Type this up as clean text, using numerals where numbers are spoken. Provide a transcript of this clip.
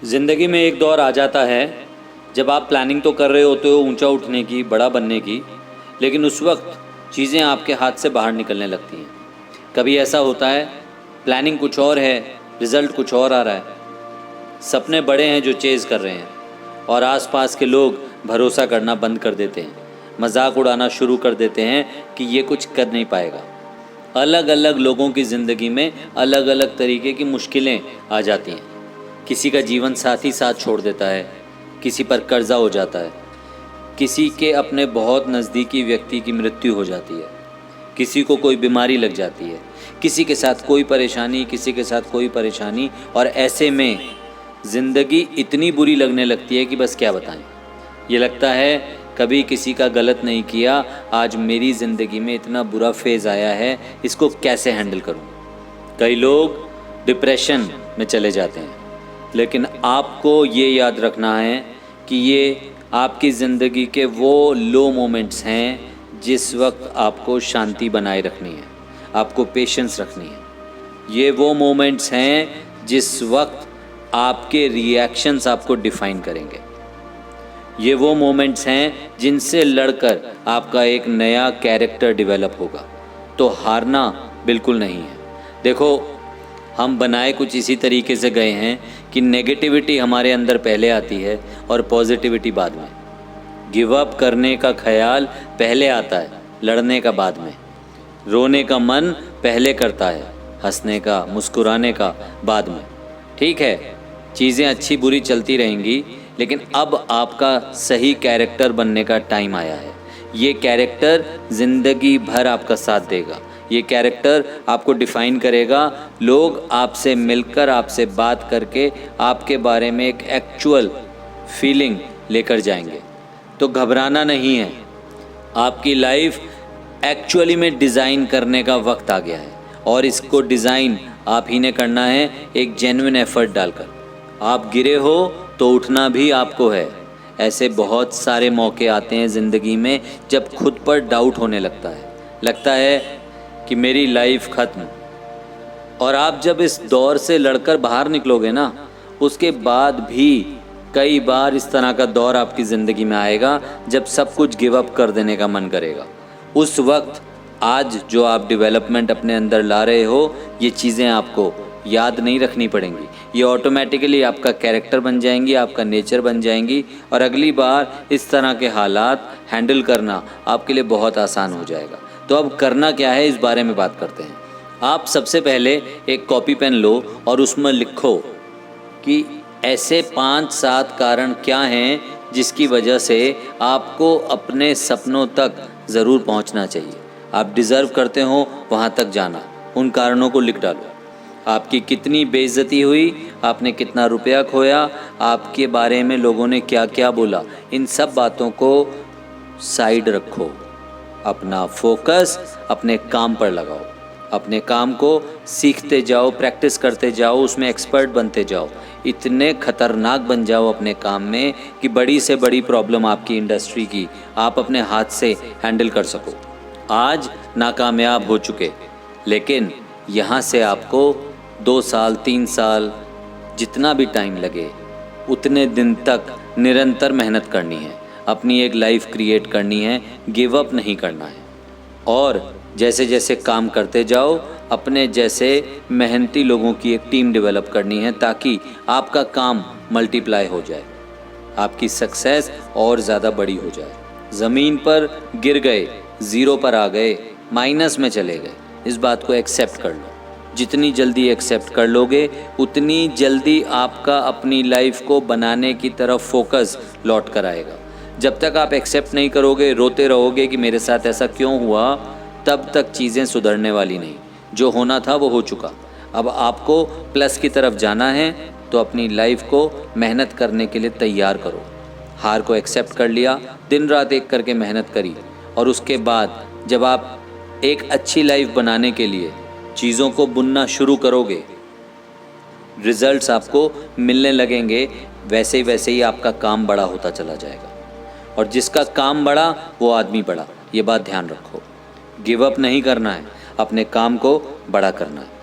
ज़िंदगी में एक दौर आ जाता है जब आप प्लानिंग तो कर रहे होते हो ऊंचा उठने की, बड़ा बनने की, लेकिन उस वक्त चीज़ें आपके हाथ से बाहर निकलने लगती हैं। कभी ऐसा होता है प्लानिंग कुछ और है, रिज़ल्ट कुछ और आ रहा है। सपने बड़े हैं जो चेज़ कर रहे हैं और आसपास के लोग भरोसा करना बंद कर देते हैं, मजाक उड़ाना शुरू कर देते हैं कि ये कुछ कर नहीं पाएगा। अलग अलग लोगों की ज़िंदगी में अलग अलग तरीके की मुश्किलें आ जाती हैं। किसी का जीवन साथी साथ छोड़ देता है, किसी पर कर्जा हो जाता है, किसी के अपने बहुत नज़दीकी व्यक्ति की मृत्यु हो जाती है, किसी को कोई बीमारी लग जाती है, किसी के साथ कोई परेशानी, किसी के साथ कोई परेशानी। और ऐसे में ज़िंदगी इतनी बुरी लगने लगती है कि बस क्या बताएं। ये लगता है कभी किसी का गलत नहीं किया, आज मेरी ज़िंदगी में इतना बुरा फेज़ आया है, इसको कैसे हैंडल करूं। कई लोग डिप्रेशन में चले जाते हैं, लेकिन आपको ये याद रखना है कि ये आपकी ज़िंदगी के वो लो मोमेंट्स हैं जिस वक्त आपको शांति बनाए रखनी है, आपको पेशेंस रखनी है। ये वो मोमेंट्स हैं जिस वक्त आपके रिएक्शंस आपको डिफ़ाइन करेंगे। ये वो मोमेंट्स हैं जिनसे लड़कर आपका एक नया कैरेक्टर डेवलप होगा। तो हारना बिल्कुल नहीं है। देखो, हम बनाए कुछ इसी तरीके से गए हैं कि नेगेटिविटी हमारे अंदर पहले आती है और पॉजिटिविटी बाद में। गिव अप करने का ख्याल पहले आता है, लड़ने का बाद में। रोने का मन पहले करता है, हंसने का, मुस्कुराने का बाद में। ठीक है, चीज़ें अच्छी बुरी चलती रहेंगी, लेकिन अब आपका सही कैरेक्टर बनने का टाइम आया है। ये कैरेक्टर ज़िंदगी भर आपका साथ देगा। ये कैरेक्टर आपको डिफ़ाइन करेगा। लोग आपसे मिलकर, आपसे बात करके आपके बारे में एक एक्चुअल फीलिंग लेकर जाएंगे। तो घबराना नहीं है। आपकी लाइफ एक्चुअली में डिज़ाइन करने का वक्त आ गया है और इसको डिज़ाइन आप ही ने करना है, एक जेन्युइन एफर्ट डालकर। आप गिरे हो तो उठना भी आपको है। ऐसे बहुत सारे मौके आते हैं ज़िंदगी में जब खुद पर डाउट होने लगता है कि मेरी लाइफ ख़त्म। और आप जब इस दौर से लड़कर बाहर निकलोगे ना, उसके बाद भी कई बार इस तरह का दौर आपकी ज़िंदगी में आएगा जब सब कुछ गिव अप कर देने का मन करेगा। उस वक्त आज जो आप डेवलपमेंट अपने अंदर ला रहे हो, ये चीज़ें आपको याद नहीं रखनी पड़ेंगी। ये ऑटोमेटिकली आपका कैरेक्टर बन जाएंगी, आपका नेचर बन जाएंगी और अगली बार इस तरह के हालात हैंडल करना आपके लिए बहुत आसान हो जाएगा। तो अब करना क्या है, इस बारे में बात करते हैं। आप सबसे पहले एक कॉपी पेन लो और उसमें लिखो कि ऐसे 5-7 कारण क्या हैं जिसकी वजह से आपको अपने सपनों तक ज़रूर पहुंचना चाहिए। आप डिज़र्व करते हो वहां तक जाना। उन कारणों को लिख डालो। आपकी कितनी बेइज्जती हुई, आपने कितना रुपया खोया, आपके बारे में लोगों ने क्या क्या बोला, इन सब बातों को साइड रखो। अपना फोकस अपने काम पर लगाओ। अपने काम को सीखते जाओ, प्रैक्टिस करते जाओ, उसमें एक्सपर्ट बनते जाओ। इतने खतरनाक बन जाओ अपने काम में कि बड़ी से बड़ी प्रॉब्लम आपकी इंडस्ट्री की आप अपने हाथ से हैंडल कर सको। आज नाकामयाब हो चुके, लेकिन यहाँ से आपको 2 साल 3 साल जितना भी टाइम लगे उतने दिन तक निरंतर मेहनत करनी है। अपनी एक लाइफ क्रिएट करनी है, गिव अप नहीं करना है। और जैसे जैसे काम करते जाओ, अपने जैसे मेहनती लोगों की एक टीम डेवलप करनी है ताकि आपका काम मल्टीप्लाई हो जाए, आपकी सक्सेस और ज़्यादा बड़ी हो जाए। ज़मीन पर गिर गए, ज़ीरो पर आ गए, माइनस में चले गए, इस बात को एक्सेप्ट कर लो। जितनी जल्दी एक्सेप्ट कर लोगे उतनी जल्दी आपका अपनी लाइफ को बनाने की तरफ फोकस लौट कर आएगा। जब तक आप एक्सेप्ट नहीं करोगे, रोते रहोगे कि मेरे साथ ऐसा क्यों हुआ, तब तक चीज़ें सुधरने वाली नहीं। जो होना था वो हो चुका। अब आपको प्लस की तरफ जाना है, तो अपनी लाइफ को मेहनत करने के लिए तैयार करो। हार को एक्सेप्ट कर लिया, दिन रात एक करके मेहनत करी, और उसके बाद जब आप एक अच्छी लाइफ बनाने के लिए चीज़ों को बुनना शुरू करोगे, रिजल्ट्स आपको मिलने लगेंगे। वैसे ही आपका काम बड़ा होता चला जाएगा, और जिसका काम बड़ा वो आदमी बड़ा। ये बात ध्यान रखो। गिव अप नहीं करना है, अपने काम को बड़ा करना है।